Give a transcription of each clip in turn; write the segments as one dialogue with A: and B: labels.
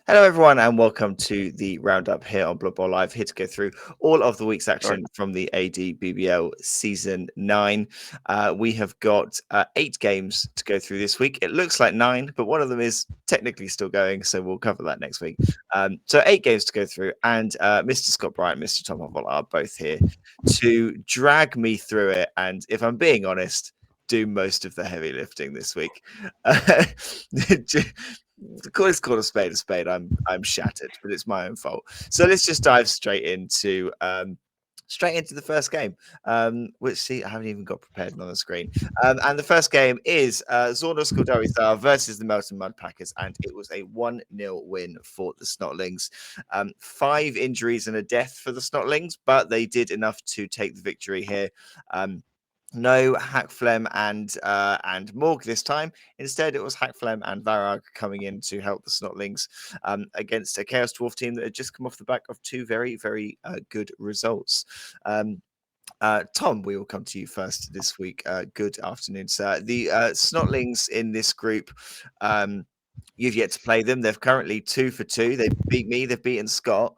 A: Hello, everyone, and welcome to the Roundup here on BloodbowlLive. Here to go through all of the week's action from the A&DBBL Season 9. We have got 8 games to go through this week. It looks like 9, but one of them is technically still going, so we'll cover that next week. So 8 games to go through, and Mr. Scott Bryant, Mr. Tom Hovell are both here to drag me through it. And if I'm being honest, do most of the heavy lifting this week. Let's call a spade. I'm shattered, but it's my own fault. So let's just dive straight into the first game. Which I haven't even got prepared on the screen. And the first game is Zorna Skoldarisar versus the Melton Mud Packers, and it was a 1-0 win for the Snotlings. 5 injuries and a death for the Snotlings, but they did enough to take the victory here. No Hackflem and Morg this time. Instead, it was Hackflem and Varag coming in to help the Snotlings against a Chaos Dwarf team that had just come off the back of 2 very, very good results. Tom, we will come to you first this week. Good afternoon, sir. The Snotlings in this group, you've yet to play them. They're currently 2 for 2. They've beat me. They've beaten Scott.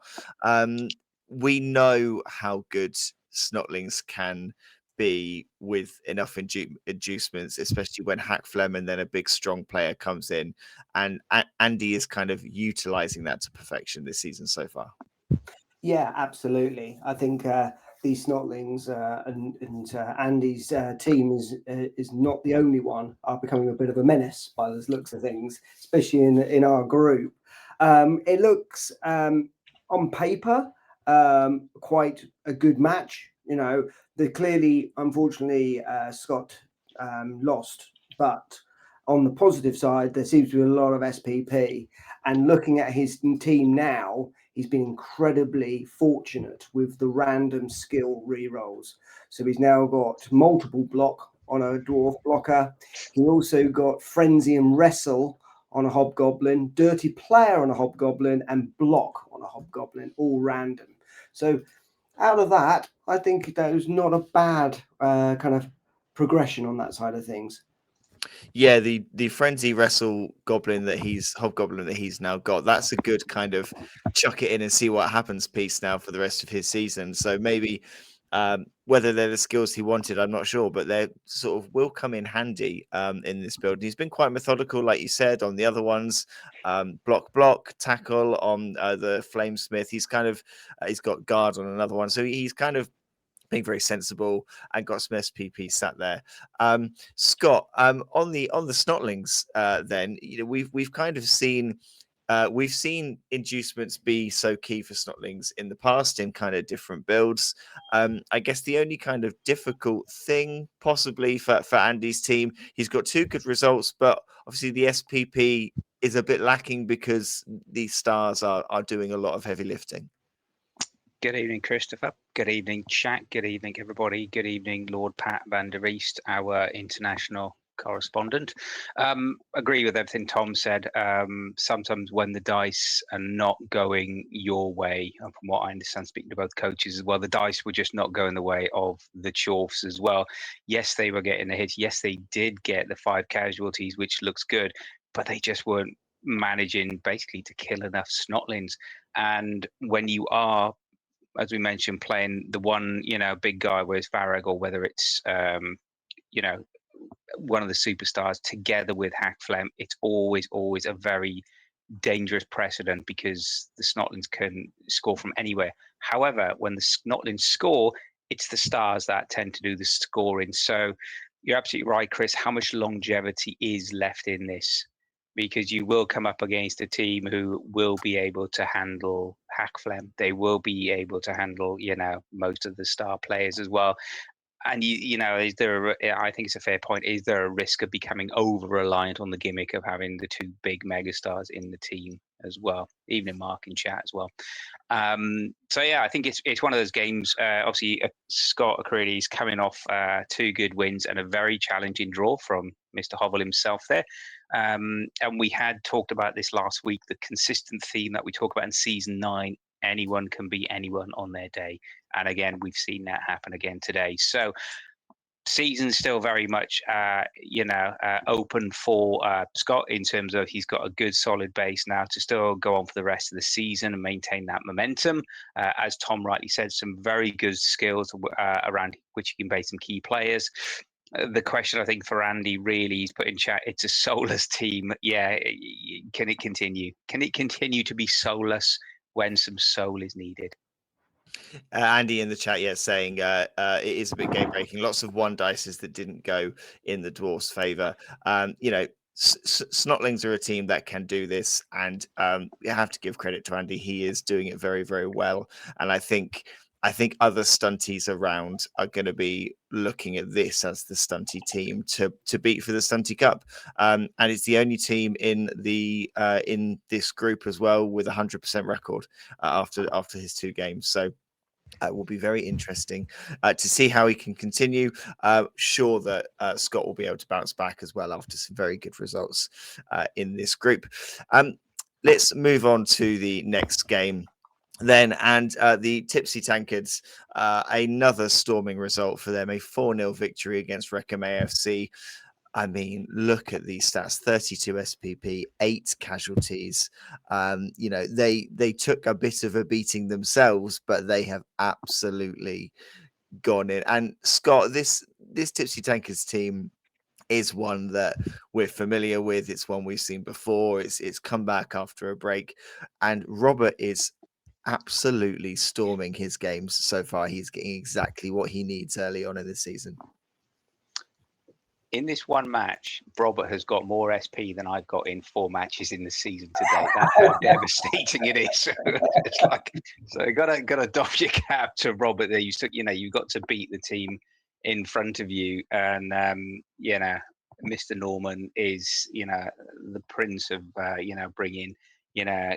A: We know how good Snotlings can be with enough inducements, especially when Hackflem and then a big strong player comes in, and Andy is kind of utilizing that to perfection this season so far.
B: Yeah, absolutely. I think these Snotlings and Andy's team is not the only one are becoming a bit of a menace by the looks of things, especially in our group. It looks on paper quite a good match. You know, they clearly, unfortunately, Scott lost, but on the positive side, there seems to be a lot of SPP. And looking at his team now, he's been incredibly fortunate with the random skill rerolls. So he's now got multiple block on a dwarf blocker. He also got Frenzy and Wrestle on a hobgoblin, Dirty Player on a hobgoblin, and Block on a hobgoblin, all random. So out of that, I think that was not a bad kind of progression on that side of things.
A: Yeah, the frenzy wrestle hobgoblin that he's now got. That's a good kind of chuck it in and see what happens piece now for the rest of his season. So maybe whether they're the skills he wanted, I'm not sure, but they sort of will come in handy in this build. He's been quite methodical, like you said, on the other ones. Block, tackle on the Flamesmith. He's kind of he's got guard on another one, so he's kind of being very sensible and got some SPP sat there. Scott, on the Snotlings, then we've kind of seen we've seen inducements be so key for Snotlings in the past in kind of different builds. I guess the only kind of difficult thing possibly for Andy's team, he's got 2 good results, but obviously the SPP is a bit lacking because these stars are doing a lot of heavy lifting.
C: Good evening, Christopher. Good evening, chat. Good evening, everybody. Good evening, Lord Pat van der East, our international correspondent. Agree with everything Tom said. Sometimes when the dice are not going your way, and from what I understand, speaking to both coaches as well, the dice were just not going the way of the Chorfs as well. Yes, they were getting the hits. Yes, they did get the 5 casualties, which looks good, but they just weren't managing basically to kill enough Snotlings. And when you are, as we mentioned, playing the one, big guy, whether it's Varag or whether it's, one of the superstars together with Hackflem, it's always a very dangerous precedent because the Snotlings can score from anywhere. However, when the Snotlings score, it's the stars that tend to do the scoring. So you're absolutely right, Chris. How much longevity is left in this? Because you will come up against a team who will be able to handle Hackflem. They will be able to handle, most of the star players as well. And is there? I think it's a fair point. Is there a risk of becoming over reliant on the gimmick of having the 2 big megastars in the team as well? Even in Mark in chat as well. So yeah, I think it's one of those games. Obviously, Scott Acredes coming off 2 good wins and a very challenging draw from Mr. Hovell himself there. And we had talked about this last week, the consistent theme that we talk about in season 9. Anyone can be anyone on their day. And again, we've seen that happen again today. So season's still very much, open for Scott in terms of he's got a good solid base now to still go on for the rest of the season and maintain that momentum. As Tom rightly said, some very good skills around which he can base some key players. The question I think for Andy really, he's put in chat, it's a soulless team. Yeah, can it continue? Can it continue to be soulless when some soul is needed?
A: Andy in the chat, saying it is a bit game breaking. Lots of one dices that didn't go in the Dwarfs' favor. Snotlings are a team that can do this, and you have to give credit to Andy. He is doing it very, very well, and I think other stunties around are going to be looking at this as the stunty team to beat for the Stunty Cup, and it's the only team in this group as well with 100% record after his 2 games. So. It will be very interesting to see how he can continue. Sure that Scott will be able to bounce back as well after some very good results in this group. Let's move on to the next game then, and the Tipsy Tankards, another storming result for them, a 4-0 victory against Reckham AFC. I mean, look at these stats: 32 SPP, 8 casualties. They took a bit of a beating themselves, but they have absolutely gone in. And Scott, this Tipsy Tankers team is one that we're familiar with. It's one we've seen before. It's come back after a break, and Robert is absolutely storming his games so far. He's getting exactly what he needs early on in the season.
C: In this one match, Robert has got more SP than I've got in 4 matches in the season today. That's how devastating it is. It's like, so gotta doff your cap to Robert there. You've got to beat the team in front of you, and Mr. Norman is the prince of bringing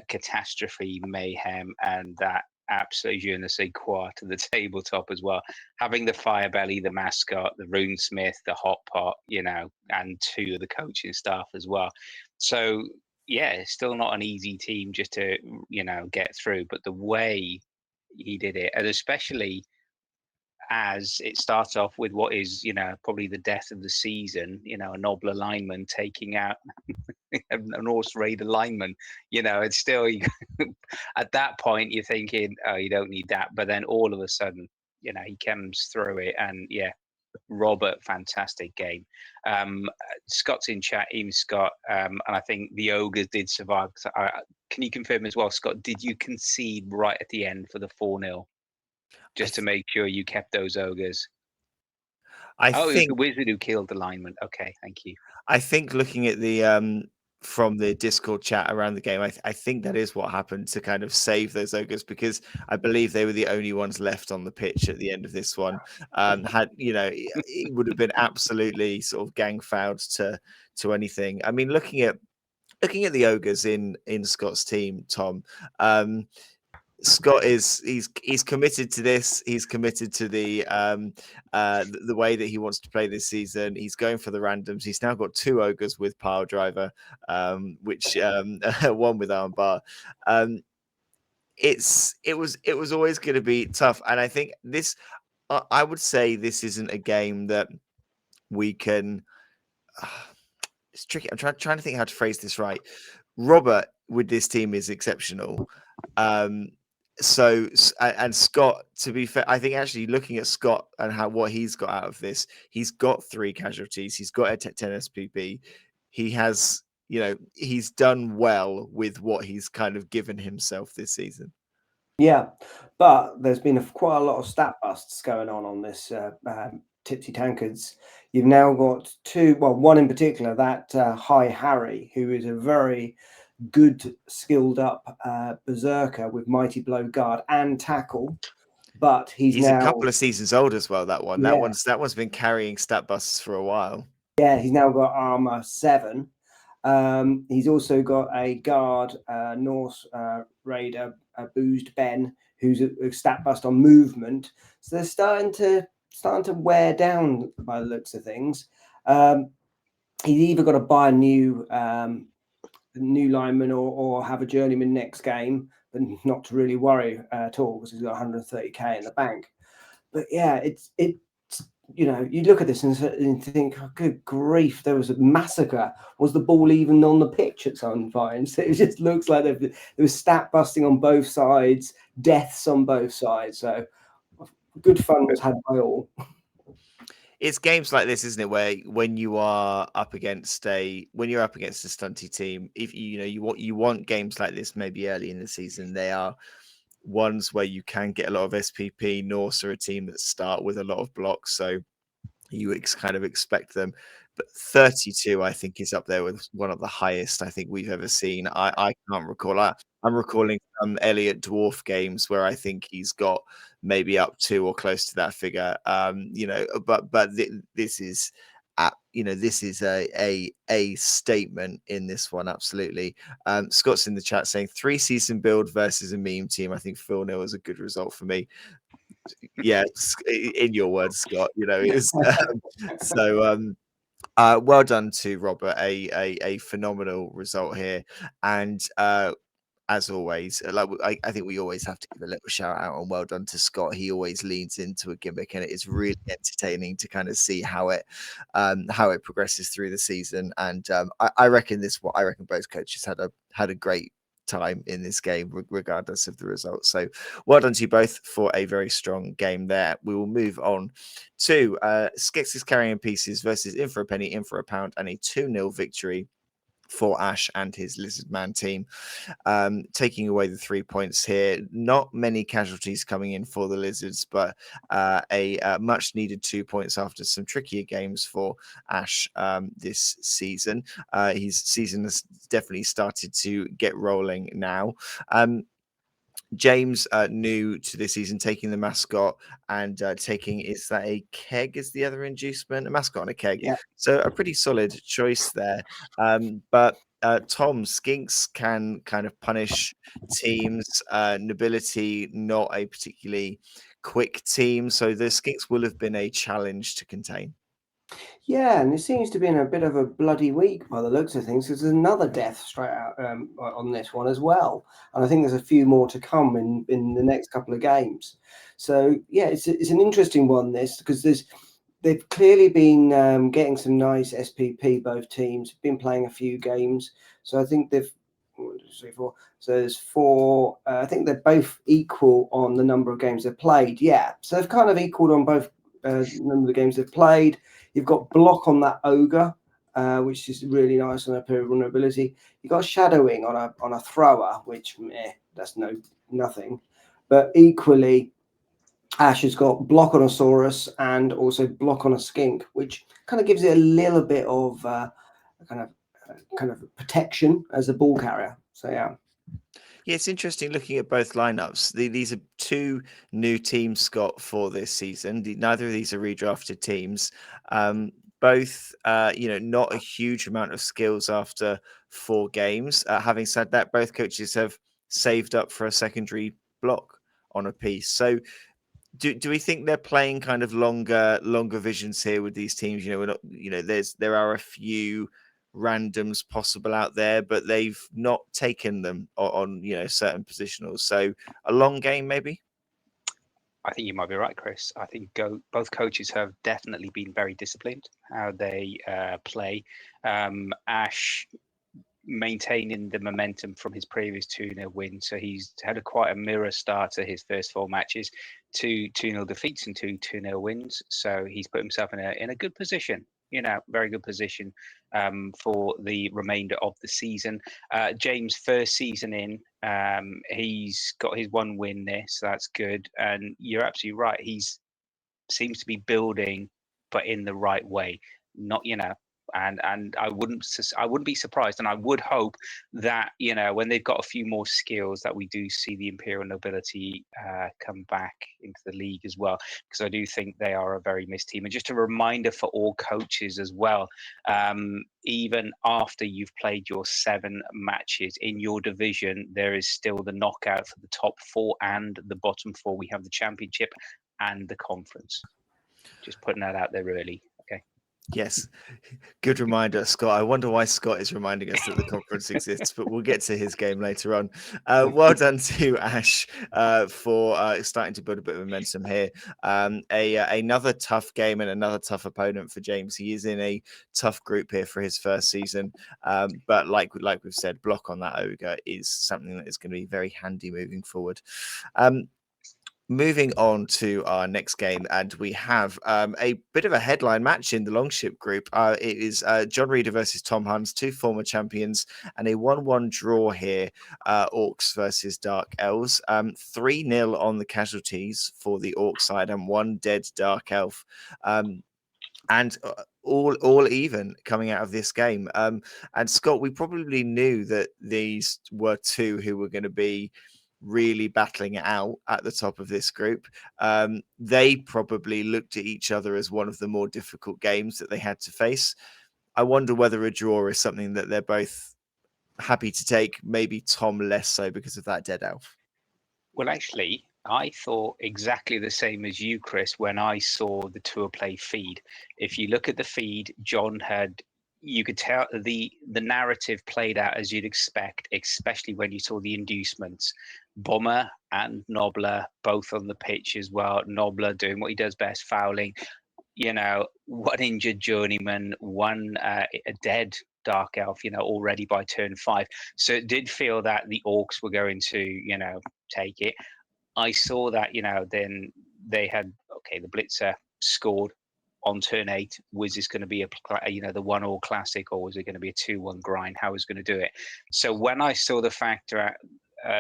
C: catastrophe, mayhem, and that absolute je ne sais quoi to the tabletop as well. Having the Fire Belly, the mascot, the Runesmith, the Hot Pot, and 2 of the coaching staff as well. So yeah, it's still not an easy team just to get through. But the way he did it, and especially as it starts off with what is probably the death of the season, a Nobler lineman taking out an Horse Raider lineman. It's still at that point you're thinking, oh, you don't need that, but then all of a sudden he comes through it, and Robert, fantastic game. Scott's in chat, even Scott, and I think the Ogres did survive. Can you confirm as well, Scott, did you concede right at the end for the 4-0 just to make sure you kept those Ogres?
A: I
C: think it was
A: think
C: the Wizard who killed the lineman. Okay, thank you.
A: I think looking at the from the Discord chat around the game, I think that is what happened to kind of save those Ogres, because I believe they were the only ones left on the pitch at the end of this one. It would have been absolutely sort of gang fouled to anything. I mean, looking at the Ogres in Scott's team, Tom. Scott he's committed to this. He's committed to the way that he wants to play this season. He's going for the randoms. He's now got 2 Ogres with Pile Driver, which one with Armbar. It was always going to be tough, and I think this. I would say this isn't a game that we can. It's tricky. I'm trying to think how to phrase this right. Robert with this team is exceptional. And Scott, to be fair, I think actually looking at Scott and what he's got out of this, he's got 3 casualties. He's got a 10 SPP. He has, he's done well with what he's kind of given himself this season.
B: Yeah, but there's been quite a lot of stat busts going on this Tipsy Tankards. You've now got 2, well, one in particular, that High Harry, who is a very good skilled up berserker with Mighty Blow, Guard and Tackle, but he's now
A: a couple of seasons old as well. That one,
B: yeah.
A: that one's been carrying stat busts for a while.
B: Yeah, he's now got armor 7. He's also got a guard Norse Raider, Boozed Ben, who's a stat bust on movement. So they're starting to wear down by the looks of things. He's either got to buy a new lineman or have a journeyman next game, but not to really worry at all, because he's got 130k in the bank. But yeah, it's you know, you look at this and think, oh, good grief, there was a massacre. Was the ball even on the pitch at some points? It just looks like there was stat busting on both sides, deaths on both sides. So good fun was had by all.
A: It's games like this, isn't it, where when you're up against a stunty team, if you want games like this maybe early in the season, they are ones where you can get a lot of SPP. Norse are a team that start with a lot of blocks, so you kind of expect them. But 32, I think, is up there with one of the highest I think we've ever seen. I can't recall. I'm recalling some Elliot Dwarf games where I think he's got maybe up to or close to that figure. This is this is a statement in this one, absolutely. Scott's in the chat saying 3-season build versus a meme team. I think 4-0 is a good result for me. Yes, in your words, Scott. It's well done to Robert. A phenomenal result here, and as always, I think we always have to give a little shout out and well done to Scott. He always leans into a gimmick, and it is really entertaining to kind of see how it progresses through the season. And I reckon both coaches had a great time in this game, regardless of the results. So well done to you both for a very strong game there. We will move on to Skix's Carrying Pieces versus In for a Penny, In for a Pound, and a 2-0 victory for Ash and his Lizard Man team, taking away the 3 points here. Not many casualties coming in for the Lizards, but a much needed 2 points after some trickier games for Ash this season. His season has definitely started to get rolling now. James, new to this season, taking the mascot and taking, is that a keg as the other inducement? A mascot and a keg.
B: Yeah.
A: So a pretty solid choice there. But Tom, Skinks can kind of punish teams. Nobility, not a particularly quick team. So the Skinks will have been a challenge to contain.
B: Yeah, and it seems to be in a bit of a bloody week by the looks of things, because there's another death straight out on this one as well, and I think there's a few more to come in the next couple of games. So yeah, it's an interesting one, this, because they've clearly been getting some nice SPP. Both teams have been playing a few games, so I think they've 1, 2, 3, 4. So there's 4. I think they're both equal on the number of games they've played. Yeah, so they've kind of equaled on both number of the games they've played. You've got block on that ogre, which is really nice on a period of vulnerability. You've got shadowing on a thrower, which that's nothing. But equally, Ash has got block on a Saurus and also block on a skink, which kind of gives it a little bit of kind of protection as a ball carrier. So yeah.
A: Yeah, it's interesting looking at both lineups. These are 2 new teams, Scott, for this season. Neither of these are redrafted teams. Both, not a huge amount of skills after 4 games. Having said that, both coaches have saved up for a secondary block on a piece. So do we think they're playing kind of longer visions here with these teams? We're not, there are a few randoms possible out there, but they've not taken them on certain positionals. So a long game, maybe.
C: I think you might be right, Chris. I think both coaches have definitely been very disciplined how they play. Ash maintaining the momentum from his previous 2-0 win. So he's had quite a mirror start to his first 4 matches, 2 2-0 defeats and 2 2-0 wins. So he's put himself in a good position, very good position for the remainder of the season. James' first season in, he's got his 1 win there, so that's good. And you're absolutely right. He's seems to be building, but in the right way. Not, and I wouldn't be surprised, and I would hope that when they've got a few more skills, that we do see the Imperial Nobility come back into the league as well, because I do think they are a very missed team. And just a reminder for all coaches as well, even after you've played your 7 matches in your division, there is still the knockout for the top 4 and the bottom 4. We have the championship and the conference. Just putting that out there early. Okay.
A: Yes, good reminder, Scott. I wonder why Scott is reminding us that the conference exists, but we'll get to his game later on. Well done to Ash for starting to build a bit of momentum here. Another tough game and another tough opponent for James. He is in a tough group here for his first season, but like we've said, block on that ogre is something that is going to be very handy moving forward. Moving on to our next game, and we have a bit of a headline match in the Longship group. It is John Reader versus Tom Huns, two former champions, and a 1-1 draw here. Orcs versus Dark Elves. 3-0 on the casualties for the Orc side, and one dead Dark Elf. And all even coming out of this game. And Scott, we probably knew that these were two who were going to be really battling it out at the top of this group. They probably looked at each other as one of the more difficult games that they had to face. I wonder whether a draw is something that they're both happy to take, maybe Tom less so because of that dead elf.
C: Well, actually, I thought exactly the same as you, Chris, when I saw the tour play feed. If you look at the feed, John had, you could tell the narrative played out as you'd expect, especially when you saw the inducements. Bomber and Nobler both on the pitch as well. Nobler doing what he does best, fouling. You know, one injured journeyman, one a dead Dark Elf, you know, already by turn 5. So it did feel that the Orcs were going to, you know, take it. I saw that, you know, then they had, okay, the Blitzer scored on turn 8. Was this going to be you know, the 1-1 classic, or was it going to be a 2-1 grind? How was going to do it? So when I saw the fact that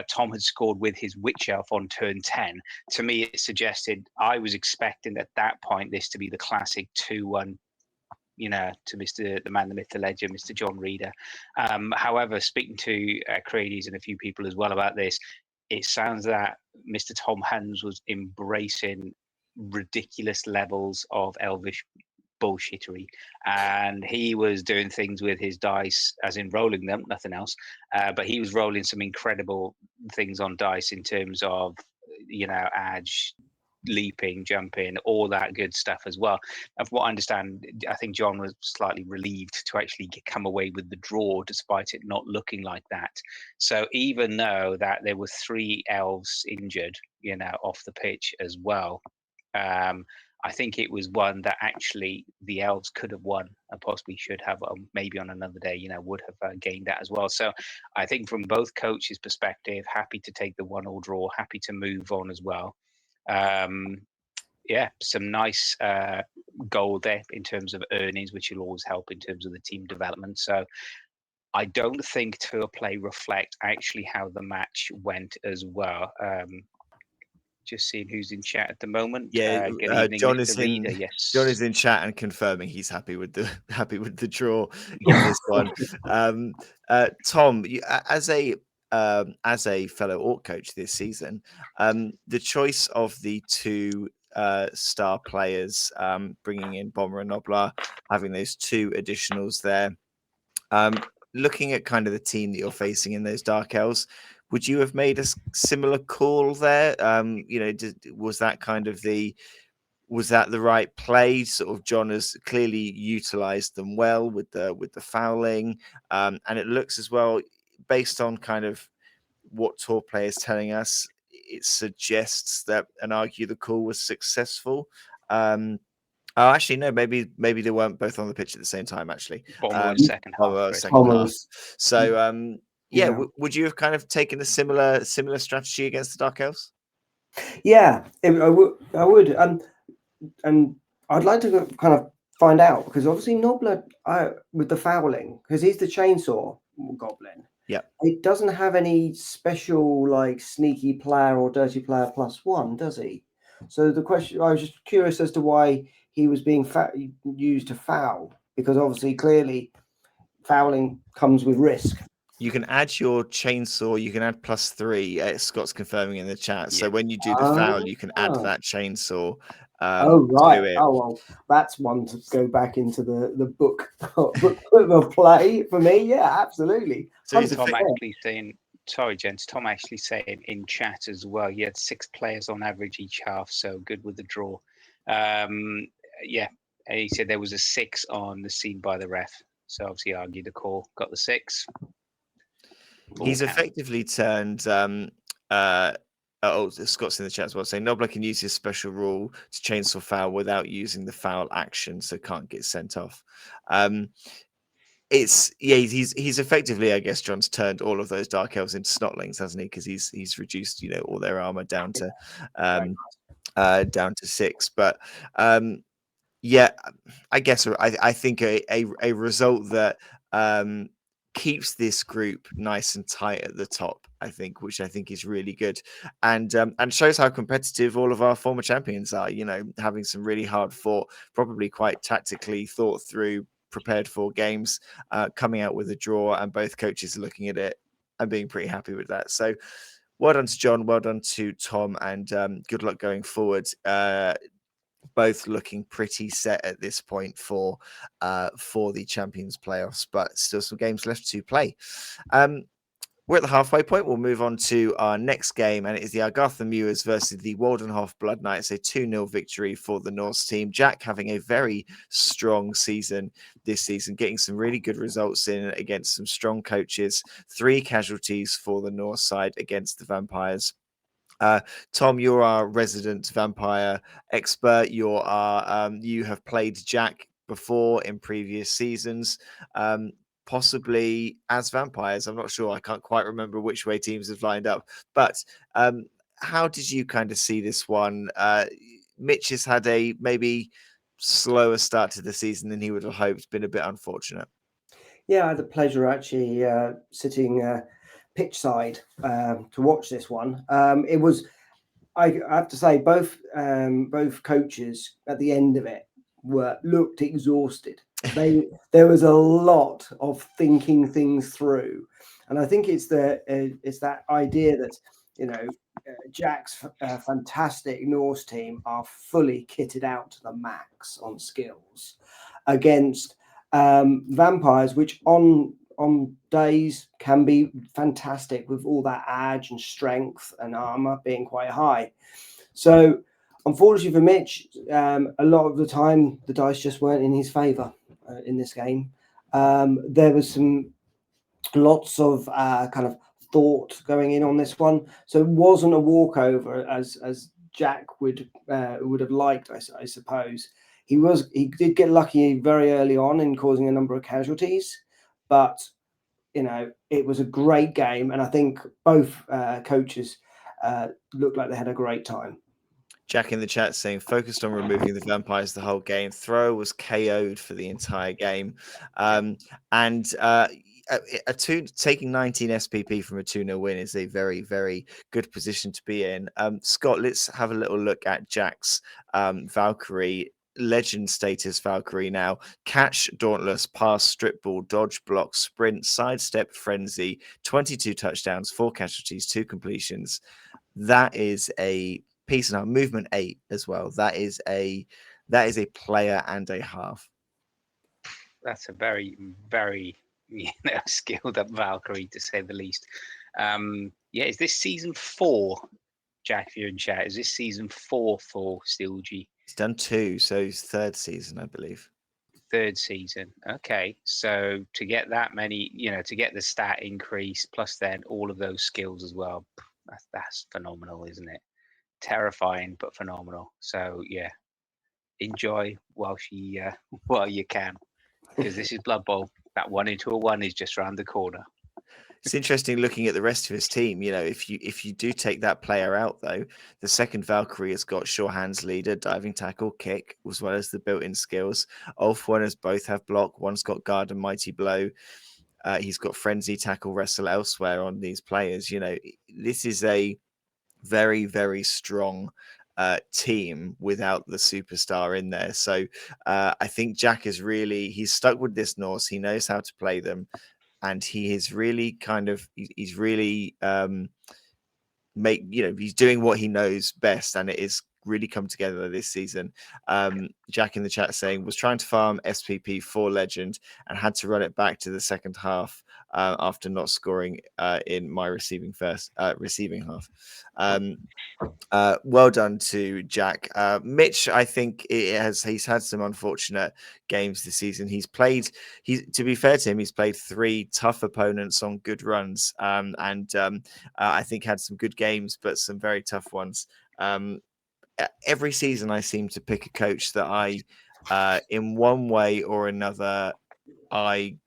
C: Tom had scored with his Witch Elf on turn 10, to me it suggested I was expecting at that point this to be the classic 2-1, you know, to Mr. the man, the myth, the legend, Mr. John Reader. However, speaking to Crades and a few people as well about this, it sounds that Mr. Tom Huns was embracing ridiculous levels of elvish bullshittery, and he was doing things with his dice, as in rolling them, nothing else. But he was rolling some incredible things on dice in terms of, you know, edge, leaping, jumping, all that good stuff as well. And from what I understand, I think John was slightly relieved to actually come away with the draw, despite it not looking like that. So even though that there were 3 elves injured, you know, off the pitch as well, I think it was one that actually the elves could have won and possibly should have, maybe on another day, you know, would have gained that as well. So I think from both coaches' perspective, happy to take the 1-1 draw, happy to move on as well. Yeah, some nice goal there in terms of earnings, which will always help in terms of the team development. So I don't think tour play reflect actually how the match went as well. Just seeing who's in chat at the moment.
A: Yeah,
C: Good evening,
A: John
C: Mr.
A: is
C: Reader.
A: in.
C: Yes,
A: John is in chat and confirming he's happy with the draw in this one. Tom, as a fellow Orc coach this season, the choice of the 2 star players, bringing in Bomber and Noblar, having those 2 additionals there. Looking at kind of the team that you're facing in those Dark Elves, would you have made a similar call there? You know, was that the right play? Sort of John has clearly utilized them well with the fouling, and it looks as well, based on kind of what tour play is telling us, it suggests that and argue the call was successful. Oh, actually, no. Maybe they weren't both on the pitch at the same time. Actually,
C: Bomber was second half. Chris.
A: second half.
B: Almost.
A: So, yeah.
B: Yeah.
A: Would you have kind of taken a similar strategy against the Dark Elves?
B: Yeah, I would. And I'd like to kind of find out, because obviously Nobler, with the fouling, because he's the chainsaw goblin.
A: Yeah.
B: It doesn't have any special like sneaky player or dirty player +1, does he? So the question, I was just curious as to why he was being used to foul, because obviously clearly fouling comes with risk.
A: You can add your chainsaw. You can add +3. Scott's confirming in the chat. So
C: Yeah.
A: when you do the foul, you can add that chainsaw.
B: Oh right.
A: To it.
B: Oh well, that's one to go back into the book of play for me. Yeah, absolutely.
A: So
C: Tom actually saying, sorry, gents. Tom actually saying in chat as well. You had 6 players on average each half, so good with the draw. Yeah, And he said there was a 6 on the scene by the ref. So obviously argued the call, got the 6.
A: He's effectively turned. Scott's in the chat as well saying Nobler can use his special rule to chainsaw foul without using the foul action, so can't get sent off. He's effectively, I guess, John's turned all of those dark elves into snotlings, hasn't he? Because he's reduced, all their armor down to down to 6. But yeah, I guess I think a result that keeps this group nice and tight at the top, I think, which I think is really good, and shows how competitive all of our former champions are. Having some really hard fought, probably quite tactically thought through, prepared for games, coming out with a draw, and both coaches are looking at it and being pretty happy with that. So, well done to John, well done to Tom, and good luck going forward. Both looking pretty set at this point for the Champions playoffs, but still some games left to play. We're at the halfway point. We'll move on to our next game, and it is the Argartha Mewers versus the Waldenhof Blood Knights. A 2-0 victory for the Norse team. Jack having a very strong season this season, getting some really good results in against some strong coaches. 3 casualties for the Norse side against the Vampires. Tom, you're our resident vampire expert. You have played Jack before in previous seasons, possibly as vampires. I'm not sure. I can't quite remember which way teams have lined up. But how did you kind of see this one? Mitch has had a maybe slower start to the season than he would have hoped. Been a bit unfortunate.
B: Yeah, I had the pleasure actually sitting pitch side to watch this one. It was, I have to say, both coaches at the end of it looked exhausted. There was a lot of thinking things through, and I think it's that idea that Jack's fantastic Norse team are fully kitted out to the max on skills against vampires, which on days can be fantastic with all that edge and strength and armor being quite high. So unfortunately for Mitch, a lot of the time the dice just weren't in his favor in this game. There was lots of kind of thought going in on this one, so it wasn't a walkover as Jack would have liked, I suppose. He did get lucky very early on in causing a number of casualties, but it was a great game, and I think both coaches looked like they had a great time.
A: Jack in the chat saying focused on removing the vampires the whole game. Thrower was KO'd for the entire game, taking 19 SPP from a 2-0 win is a very, very good position to be in. Scott, let's have a little look at Jack's Valkyrie. Legend status Valkyrie now. Catch, Dauntless, pass, strip ball, dodge, block, sprint, sidestep, frenzy, 22 touchdowns, 4 casualties, 2 completions. That is a piece and movement 8 as well. That is a player and a half.
C: That's a very, very skilled up Valkyrie, to say the least. Is this season 4, Jack, if you're in chat? Is this season 4 for Steel G?
A: He's done 2, so he's 3rd season, I believe.
C: 3rd season. Okay, so to get that many, to get the stat increase plus then all of those skills as well, that's phenomenal, isn't it? Terrifying but phenomenal. So yeah, enjoy while you can, because this is Blood Bowl. That 1 into a 1 is just around the corner.
A: It's interesting looking at the rest of his team. If you do take that player out, though, the second Valkyrie has got sure hands leader, diving tackle, kick, as well as the built-in skills. Ulf winners both have block. One's got guard and mighty blow. He's got frenzy, tackle, wrestle elsewhere on these players. This is a very, very strong team without the superstar in there. So I think Jack is he's stuck with this Norse. He knows how to play them. And he is really he's really he's doing what he knows best, and it is really come together this season. Jack in the chat saying was trying to farm SPP for Legend and had to run it back to the second half after not scoring in my receiving half. Well done to Jack. Mitch, I think he's had some unfortunate games this season. To be fair to him, he's played 3 tough opponents on good runs, and I think had some good games, but some very tough ones. Every season, I seem to pick a coach that in one way or another, I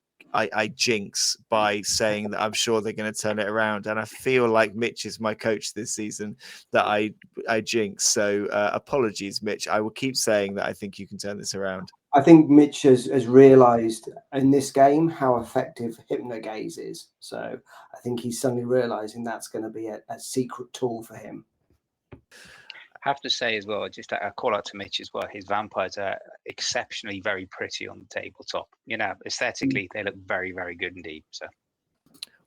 A: jinx by saying that I'm sure they're going to turn it around, and I feel like Mitch is my coach this season that I jinx. So apologies, Mitch. I will keep saying that I think you can turn this around.
B: I think Mitch has realised in this game how effective Hypnogaze is. So I think he's suddenly realising that's going to be a secret tool for him.
C: Have to say as well, just a call out to Mitch as well. His vampires are exceptionally very pretty on the tabletop. Aesthetically, they look very, very good indeed. So,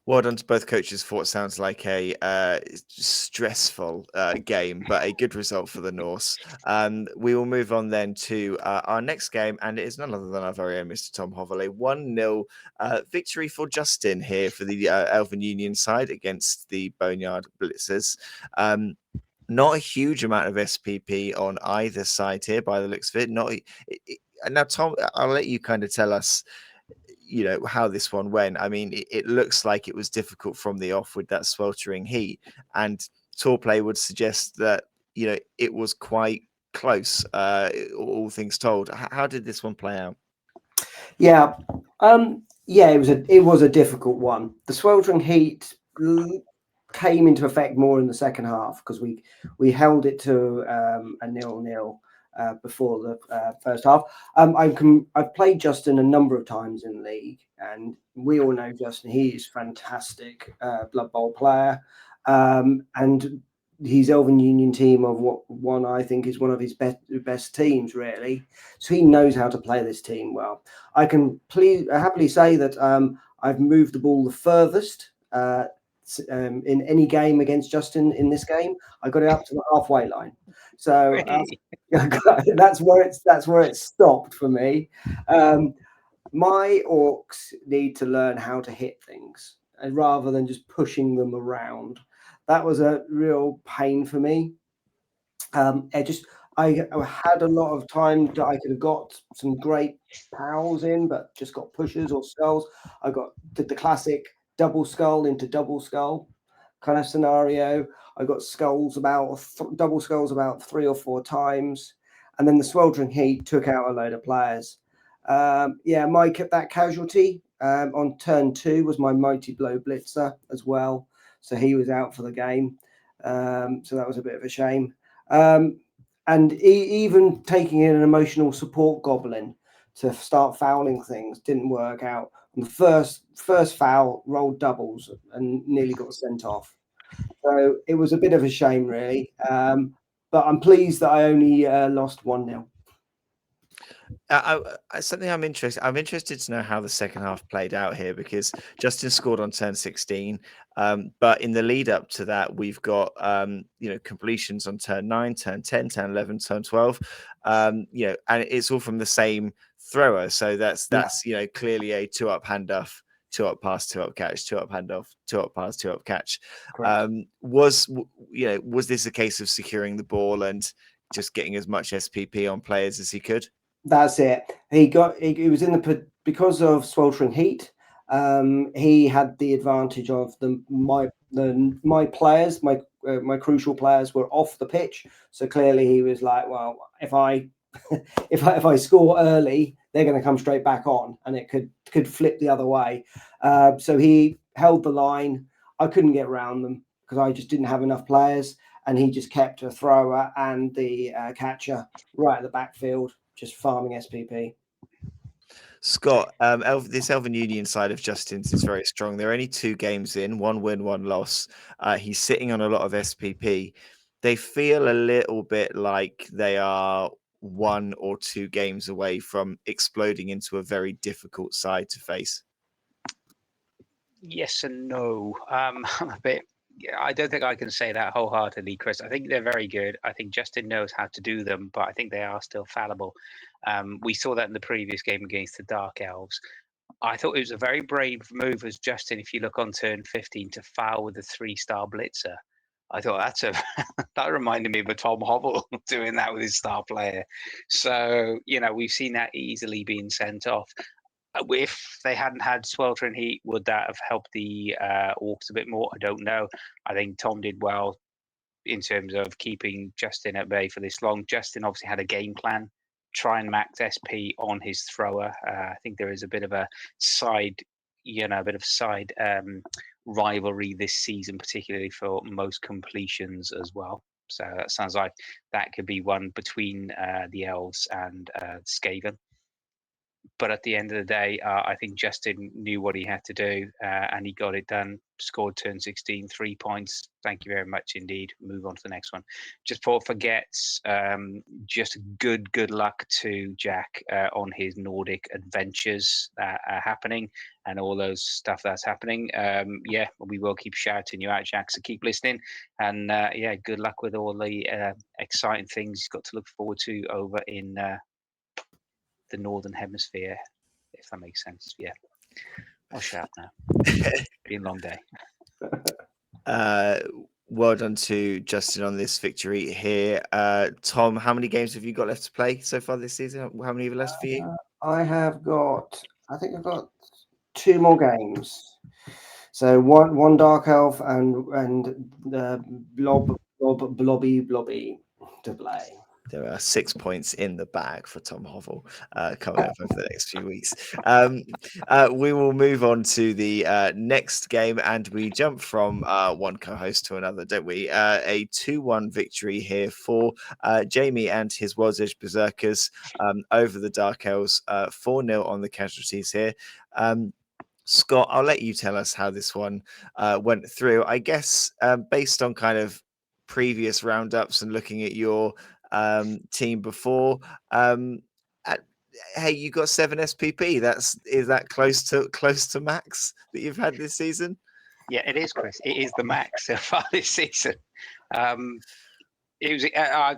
A: well done to both coaches for what sounds like a stressful game, but a good result for the Norse. We will move on then to our next game, and it is none other than our very own Mr. Tom Hovel. A 1-0 victory for Justin here for the Elven Union side against the Boneyard Blitzers. Not a huge amount of SPP on either side here, by the looks of it. Now, Tom, I'll let you kind of tell us, how this one went. I mean, it looks like it was difficult from the off with that sweltering heat, and Torplay would suggest that it was quite close. All things told, how did this one play out?
B: Yeah, it was a difficult one. The sweltering heat came into effect more in the second half because we held it to a 0-0 before the first half. I've played Justin a number of times in the league, and we all know Justin. He is fantastic Blood Bowl player, and his Elven Union team of one I think is one of his best teams, really. So he knows how to play this team well. I can happily say that I've moved the ball the furthest in any game against Justin in this game. I got it up to the halfway line. So that's where it stopped for me. My orcs need to learn how to hit things rather than just pushing them around. That was a real pain for me. I had a lot of time that I could have got some great pals in, but just got pushers or skulls. Did the classic double skull into double skull kind of scenario. I got double skulls about 3 or 4 times, and then the sweltering heat took out a load of players. That casualty on turn 2 was my Mighty Blow Blitzer as well, so he was out for the game. So that was a bit of a shame. And even taking in an emotional support goblin to start fouling things didn't work out. And the first foul rolled doubles and nearly got sent off. So it was a bit of a shame, really. But I'm pleased that I only lost 1-0.
A: Something I'm interested to know how the second half played out here, because Justin scored on turn 16, but in the lead up to that, we've got completions on turn 9, turn 10, turn 11, turn 12, and it's all from the same thrower. So that's clearly a 2-up handoff, 2-up pass, 2-up catch, 2-up handoff, 2-up pass, 2-up catch. Was this a case of securing the ball and just getting as much SPP on players as he could?
B: That's it. He was in because of sweltering heat. He had the advantage of my players, my crucial players were off the pitch. So clearly he was like, well, if I score early, they're going to come straight back on, and it could flip the other way. So he held the line. I couldn't get around them because I just didn't have enough players, and he just kept a thrower and the catcher right at the backfield, just farming SPP.
A: Scott, this Elven Union side of Justin's is very strong. They're only 2 games in, 1 win, 1 loss. He's sitting on a lot of SPP. They feel a little bit like they are 1 or 2 games away from exploding into a very difficult side to face.
C: Yes and no. I'm a bit. I don't think I can say that wholeheartedly, Chris. I think they're very good. I think Justin knows how to do them, but I think they are still fallible. We saw that in the previous game against the Dark Elves. I thought it was a very brave move as Justin, if you look on turn 15, to foul with a 3-star blitzer. I thought that reminded me of a Tom Hovell doing that with his star player. So, we've seen that easily being sent off. If they hadn't had sweltering heat, would that have helped the Orcs a bit more? I don't know. I think Tom did well in terms of keeping Justin at bay for this long. Justin obviously had a game plan, try and max SP on his thrower. I think there is a bit of a side, rivalry this season, particularly for most completions as well. So that sounds like that could be one between the Elves and Skaven. But at the end of the day, I think Justin knew what he had to do, and he got it done. Scored turn 16, 3 points. Thank you very much indeed. Move on to the next one. Just before I forget, just good luck to Jack on his Nordic adventures that are happening and all those stuff that's happening. We will keep shouting you out, Jack, so keep listening. And good luck with all the exciting things you've got to look forward to over in the Northern Hemisphere, if that makes sense. Yeah. I'll shout now. Been a long day.
A: Well done to Justin on this victory here. Tom, how many games have you got left to play so far this season? How many have left for you?
B: I think I've got 2 more games. So one Dark Elf and the Blobby to play.
A: There are 6 points in the bag for Tom Hovell coming up over the next few weeks. We will move on to the next game, and we jump from one co-host to another, don't we? A 2-1 victory here for Jamie and his World's Edge Berserkers over the Dark Elves. 4-0 on the casualties here. Scott, I'll let you tell us how this one went through. I guess based on kind of previous roundups and looking at your team before, hey, you got 7 SPP. Is that close to max that you've had this season?
C: Yeah, it is, Chris. It is the max so far this season. It was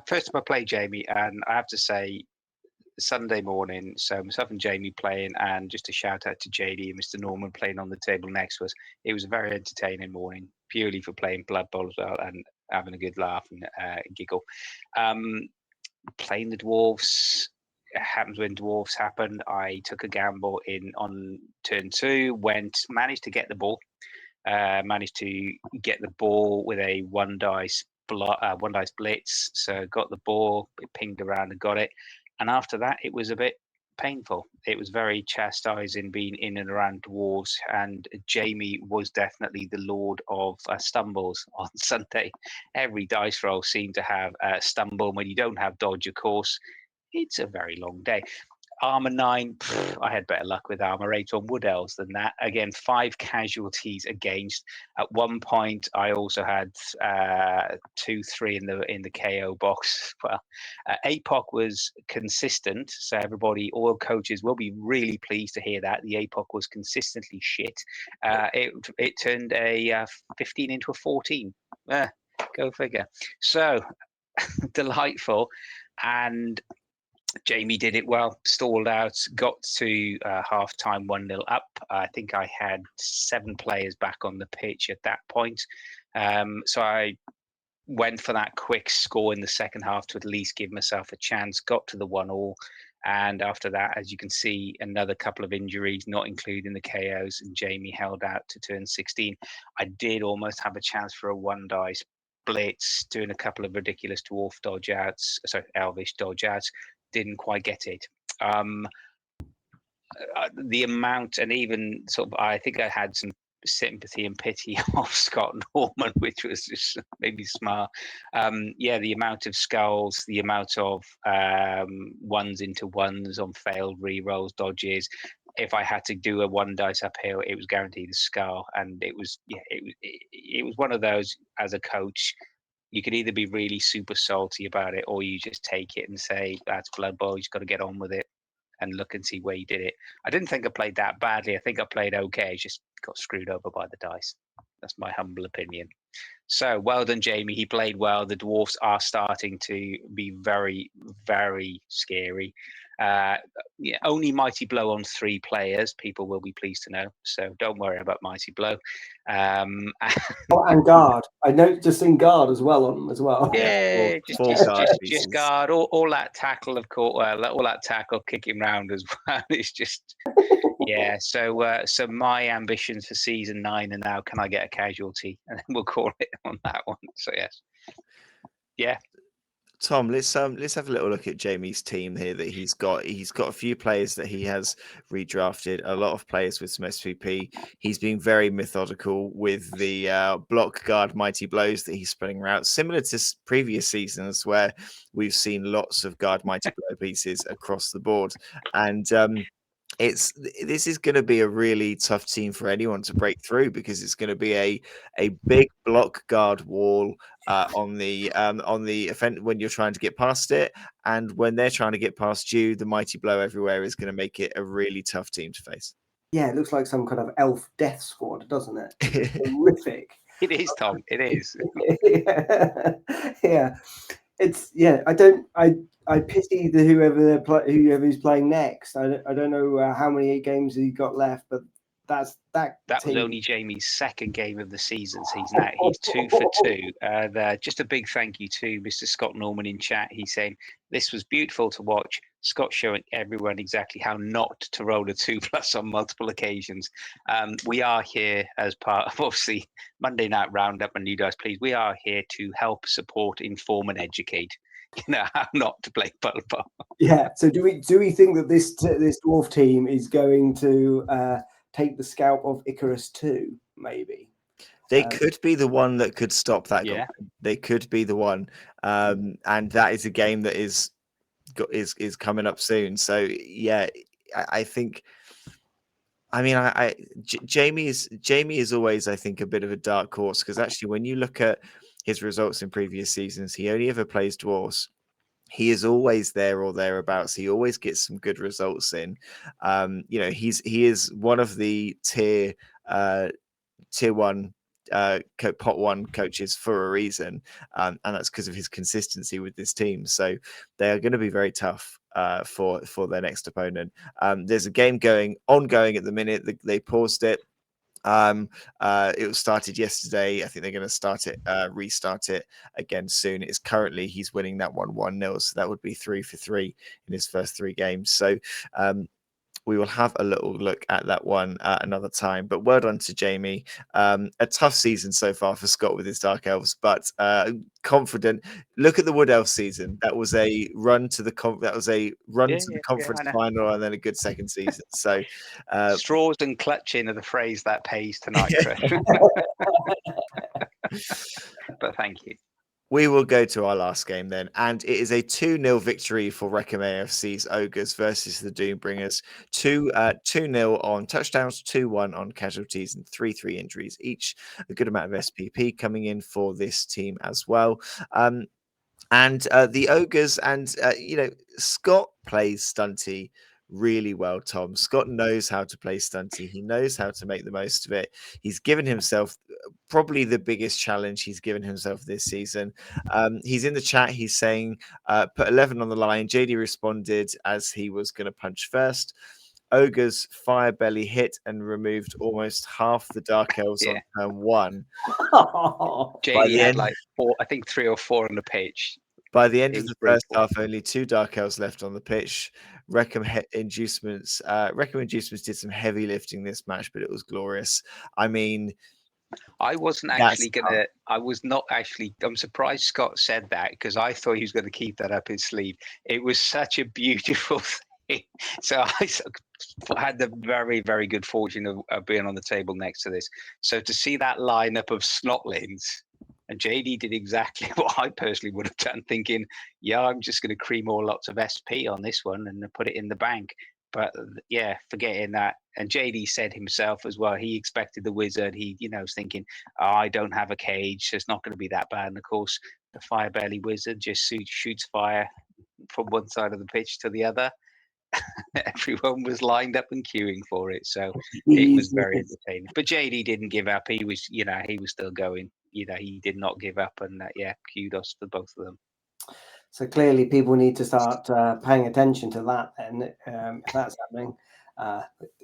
C: first time I played Jamie, and I have to say, Sunday morning, so myself and Jamie playing, and just a shout out to JD and Mr. Norman playing on the table next to us. It was a very entertaining morning, purely for playing Blood Bowl as well and having a good laugh and giggle. Playing the Dwarves, it happens when Dwarves happen. I took a gamble on turn 2, managed to get the ball, with a one dice blitz. So got the ball, it pinged around and got it. And after that, it was a bit painful. It was very chastising being in and around Dwarves. And Jamie was definitely the lord of stumbles on Sunday. Every dice roll seemed to have a stumble. When you don't have dodge, of course, it's a very long day. Armor 9, I had better luck with Armor 8 on Wood Elves than that. Again, 5 casualties against. At one point, I also had 2-3 in the KO box. Well, APOC was consistent, so all coaches will be really pleased to hear that. The APOC was consistently shit. It turned a 15 into a 14. Go figure. So, delightful. And Jamie did it well, stalled out, got to half-time 1-0 up. I think I had 7 players back on the pitch at that point. So I went for that quick score in the second half to at least give myself a chance, got to the 1-1. And after that, as you can see, another couple of injuries, not including the KOs, and Jamie held out to turn 16. I did almost have a chance for a 1 dice blitz, doing a couple of ridiculous dwarf dodge outs, elvish dodge outs. Didn't quite get it. The amount, and even I think I had some sympathy and pity of Scott Norman, which was just maybe smart. The amount of skulls, the amount of ones into ones on failed re-rolls, dodges. If I had to do a 1 dice uphill, it was guaranteed a skull, and it was one of those. As a coach, you could either be really super salty about it, or you just take it and say, that's Blood Bowl, you just got to get on with it and look and see where you did it. I didn't think I played that badly. I think I played okay, just got screwed over by the dice. That's my humble opinion. So well done, Jamie. He played well. The Dwarfs are starting to be very, very scary. Yeah, only Mighty Blow on 3 players. People will be pleased to know. So don't worry about Mighty Blow.
B: And guard. I know, just in guard as well on them as well.
C: Yeah,
A: four guard
C: just
A: pieces.
C: guard all that tackle, of course. All that tackle, kick him round as well. It's just, yeah. So my ambitions for season 9 are now, can I get a casualty? And then we'll call it on that one. So yes, yeah.
A: Tom, let's have a little look at Jamie's team here that he's got. He's got a few players that he has redrafted, a lot of players with some SVP. He's been very methodical with the block guard mighty blows that he's spreading out, similar to previous seasons where we've seen lots of guard mighty blow pieces across the board. And this is going to be a really tough team for anyone to break through, because it's going to be a big block guard wall on the offense when you're trying to get past it, and when they're trying to get past you, the mighty blow everywhere is going to make it a really tough team to face.
B: Yeah, it looks like some kind of elf death squad, doesn't it? It's horrific.
C: It is, Tom. It is.
B: Yeah. It's I pity the whoever's playing next. I don't know how many games he got left, but that
C: was only Jamie's second game of the season. So he's 2 for 2. And just a big thank you to Mr. Scott Norman in chat. He's saying this was beautiful to watch. Scott showing everyone exactly how not to roll a 2+ on multiple occasions. We are here as part of, obviously, Monday Night Roundup and You Guys Please. We are here to help, support, inform, and educate. You know how not to play Blood Bowl.
B: Yeah. So do we think that this dwarf team is going to take the scalp of Icarus 2? Maybe
A: they could be the one that could stop that.
C: Yeah,
A: they could be the one, and that is a game that is coming up soon. So yeah, I think. I mean, Jamie is always, I think, a bit of a dark horse, because actually, when you look at his results in previous seasons, he only ever plays dwarves. He is always there or thereabouts. He always gets some good results in. He is one of the tier 1 pot 1 coaches for a reason, and that's because of his consistency with this team. So they are going to be very tough for their next opponent. There's a game ongoing at the minute. They paused it. It was started yesterday. I think they're going to restart it again soon. It's currently, he's winning that 1-0, so that would be 3 for 3 in his first 3 games. So we will have a little look at that one another time. But word on to Jamie. A tough season so far for Scott with his Dark Elves, but confident. Look at the Wood Elf season. That was a run to the conference final, and then a good second season. So
C: straws and clutching are the phrase that pays tonight, Chris. But thank you.
A: We will go to our last game then, and it is a 2-0 victory for Reckham AFC's Ogres versus the Doombringers. 2-0 on touchdowns, 2-1 on casualties, and 3 injuries each. A good amount of SPP coming in for this team as well. And the Ogres, and Scott plays Stunty really well, Tom. Scott knows how to play Stunty. He knows how to make the most of it. He's given himself probably the biggest challenge he's given himself this season. He's in the chat. He's saying, put 11 on the line. JD responded as he was going to punch first. Ogres fire belly hit and removed almost half the Dark Elves on turn 1.
C: JD had like 4, I think 3 or 4 on the pitch.
A: By the end of the first half, only 2 Dark Elves left on the pitch. Reckham Inducements did some heavy lifting this match, but it was glorious. I mean,
C: I wasn't actually gonna. I was not actually. I'm surprised Scott said that, because I thought he was going to keep that up his sleeve. It was such a beautiful thing. So I had the very, very good fortune of being on the table next to this. So to see that lineup of snotlings. And JD did exactly what I personally would have done, thinking, yeah, I'm just going to cream all lots of SP on this one and put it in the bank. But yeah, forgetting that. And JD said himself as well, he expected the wizard. He, was thinking, I don't have a cage, so it's not going to be that bad. And of course, the fire belly wizard just shoots fire from one side of the pitch to the other. Everyone was lined up and queuing for it, so it was very entertaining. But JD didn't give up. He was, he was still going. He did not give up, and kudos to both of them.
B: So clearly, people need to start paying attention to that then, if that's happening.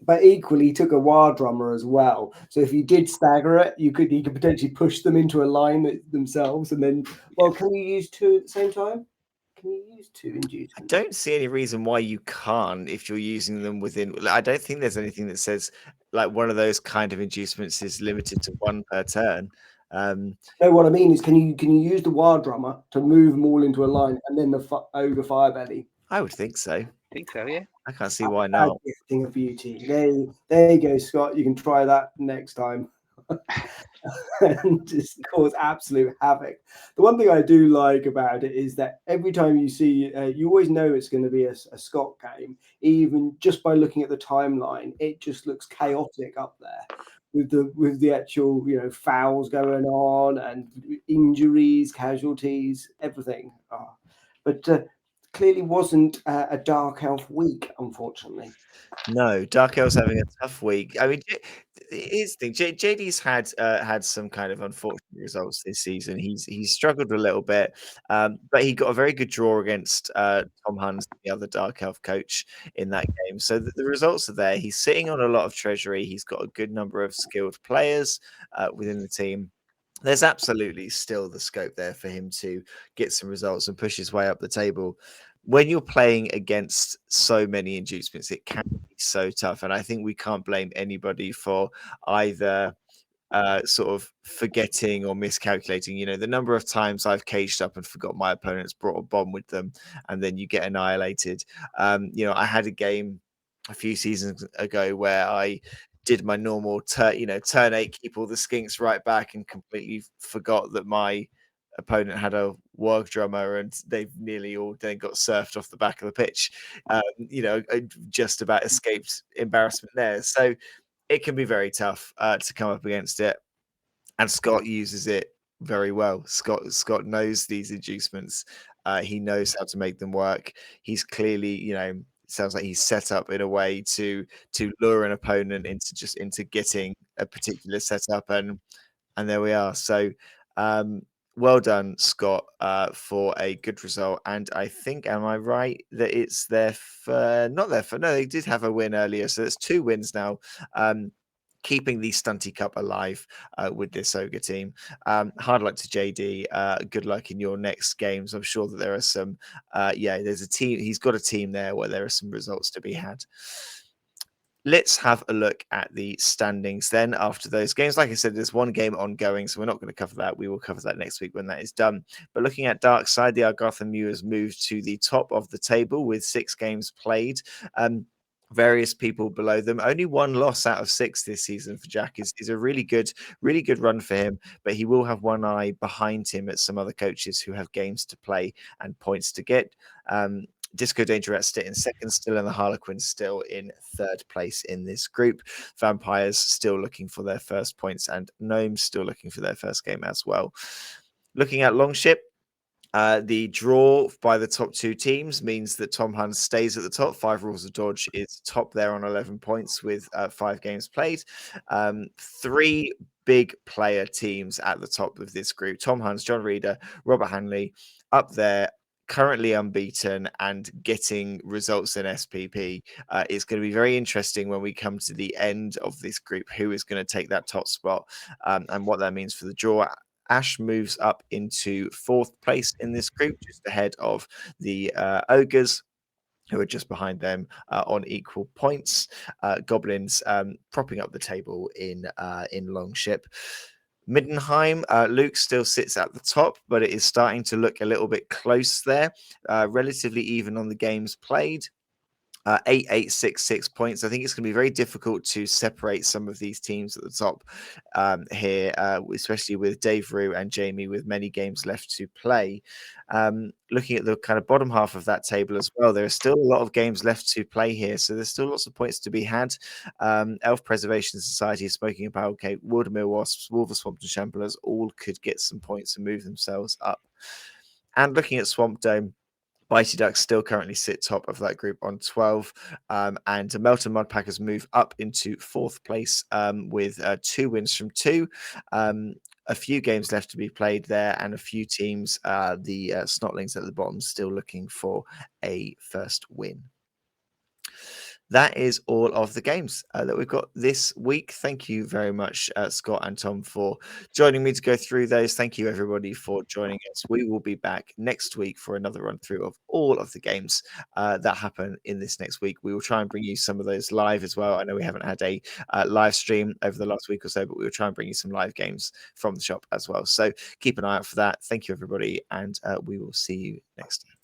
B: But equally, he took a wire drummer as well. So if you did stagger it, you could potentially push them into a line themselves, and then, well, can you use two at the same time? Can you use two
A: I
B: inducements?
A: don't see any reason why you can't if you're using them within. I don't think there's anything that says like one of those kind of inducements is limited to one per turn.
B: No, what I mean is, can you use the wire drummer to move them all into a line, and then the ogre firebelly?
A: I would think so.
C: I think so, yeah.
A: I can't see why not.
B: Gifting of beauty. There you go, Scott. You can try that next time. And just cause absolute havoc. The one thing I do like about it is that every time you see, you always know it's going to be a Scott game, even just by looking at the timeline. It just looks chaotic up there with the actual fouls going on and injuries, casualties, everything. But clearly wasn't a Dark Elf week, unfortunately.
A: No, Dark Elf's having a tough week. I mean, here's the thing: JD's had some kind of unfortunate results this season. He's struggled a little bit, but he got a very good draw against Tom Huns, the other Dark Elf coach, in that game. So the results are there. He's sitting on a lot of treasury. He's got a good number of skilled players within the team. There's absolutely still the scope there for him to get some results and push his way up the table. When you're playing against so many inducements, it can be so tough. And I think we can't blame anybody for either sort of forgetting or miscalculating. The number of times I've caged up and forgot my opponent's brought a bomb with them, and then you get annihilated. I had a game a few seasons ago where I did my normal turn 8, keep all the skinks right back, and completely forgot that my opponent had a work drummer, and they've nearly all then got surfed off the back of the pitch. I just about escaped embarrassment there. So it can be very tough to come up against it, and Scott uses it very well. Scott knows these inducements. He knows how to make them work. He's clearly, sounds like he's set up in a way to lure an opponent into getting a particular setup, and there we are. So well done, Scott, for a good result. And I think, am I right that it's not their no, they did have a win earlier, so it's 2 wins now. Keeping the Stunty Cup alive with this Ogre team. Hard luck to JD. Good luck in your next games. I'm sure that there are some. There's a team. He's got a team there where there are some results to be had. Let's have a look at the standings then after those games. Like I said, there's one game ongoing, so we're not going to cover that. We will cover that next week when that is done. But looking at Dark Side, the Argartha Mewers moved to the top of the table with 6 games played. Various people below them. Only 1 loss out of 6 this season for Jack is a really good run for him. But he will have one eye behind him at some other coaches who have games to play and points to get. Disco Danger at in second, still in the Harlequins, still in 3rd place in this group. Vampires still looking for their first points, and Gnomes still looking for their first game as well. Looking at Longship, the draw by the top 2 teams means that Tom Huns stays at the top. 5 Rules of Dodge is top there on 11 points with 5 games played. 3 big player teams at the top of this group. Tom Huns, John Reeder, Robert Hanley up there, currently unbeaten and getting results in SPP. It's going to be very interesting when we come to the end of this group, who is going to take that top spot and what that means for the draw. Ash moves up into 4th place in this group, just ahead of the Ogres, who are just behind them on equal points. Goblins propping up the table in Longship. Middenheim, Luke still sits at the top, but it is starting to look a little bit close there. Relatively even on the games played. 8,866 points. I think it's going to be very difficult to separate some of these teams at the top here, especially with Dave Rue and Jamie with many games left to play. Looking at the kind of bottom half of that table as well, there are still a lot of games left to play here, so there's still lots of points to be had. Elf Preservation Society, Smoking a Power Cake, Wildermere Wasps, Wolverswampton Shamblers all could get some points and move themselves up. And looking at Swamp Dome, Mighty Ducks still currently sit top of that group on 12, and Melton Mudpackers move up into 4th place with 2 wins from 2. a few games left to be played there, and a few teams, the Snotlings at the bottom, still looking for a first win. That is all of the games that we've got this week. Thank you very much, Scott and Tom, for joining me to go through those. Thank you, everybody, for joining us. We will be back next week for another run through of all of the games that happen in this next week. We will try and bring you some of those live as well. I know we haven't had a live stream over the last week or so, but we will try and bring you some live games from the shop as well. So keep an eye out for that. Thank you, everybody, and we will see you next time.